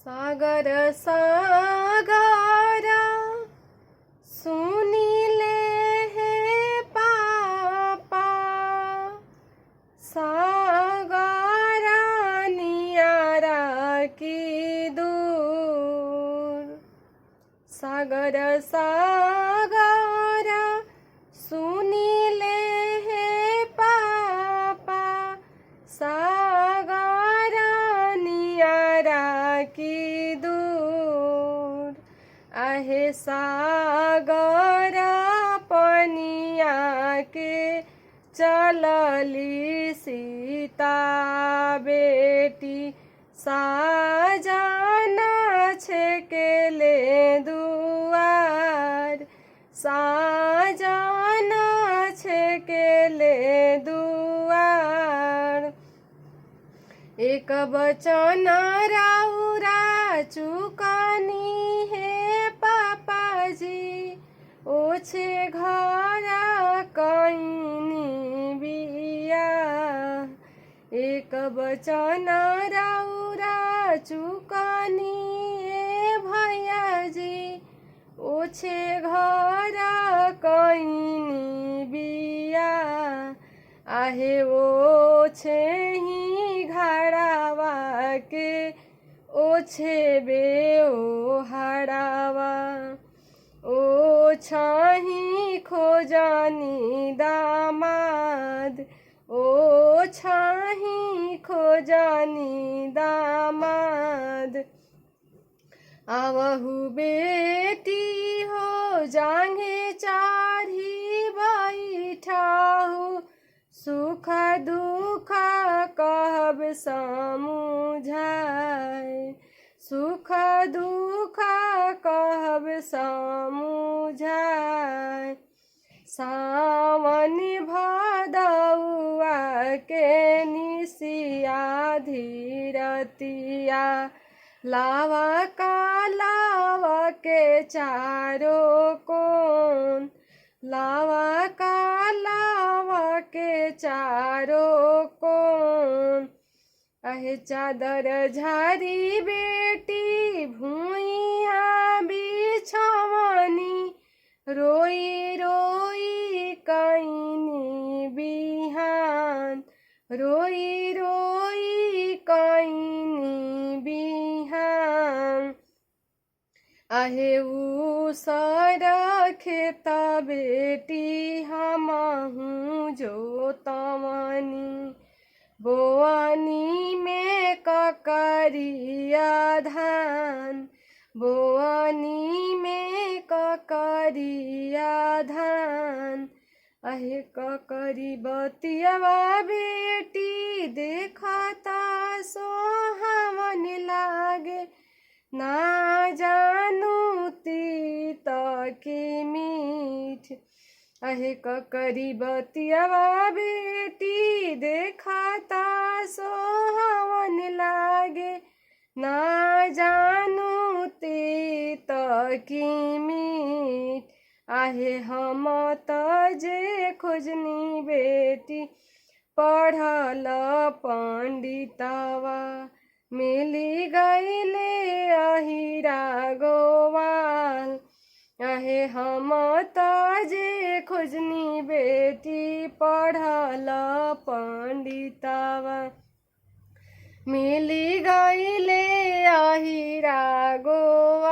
सागर सागर सुनिले हे पापा सागर नियारा की दूर सागर सागर सुनिले हे पापा सागर नियारा की दूर आहे सागर पनिया के चलली सीता बेटी साजना छेकेले दुआर साजना छेकेले दुआर एक बचन राउरा चुकानी हे पापाजी ओछे घर कैनी बिया एक बचन राउरा चुकानी हे भैयाजी ओछे घर कैनी बिया आहे ओछे ही घड़ावा के ओछे बे ओ हड़ावा ओ छही खोजानी दामाद ओ छही खोजानी दामाद आवहु बेटी हो जांघे चाढ़ी बैठाहु सुख दुख कहब समुझाए सुख दुख कहब समुझाए सावन भदौआ के निसिया धीरतिया लावा का लावा के चारो कोन लावा का लावा के चारो कोन आहे चादर झारी बेटी भूइया बिछवनी रोई रोई कैनी बिहान रोई रोई कैनी बिहान आहे उसर खेत बेटी हमहु जोतवनी बोआनी में ककरिया धान बोआनी में ककरिया धान आहे ककरी बतियावा बेटी देखता सोहावन लागे ना जानू तीत की मीठ आहे ककरी बतियावा बेटी देखता सोहावन लागे ना जानू तीत की मीठ आहे हम तजे खोजनी बेटी पढ़ल पंडितवा मिली गईले अहिरा गोवाल आहे हम तजे खोजनी बेटी पढ़ल पंडितवा मिली गईले अहिरा गोवाल।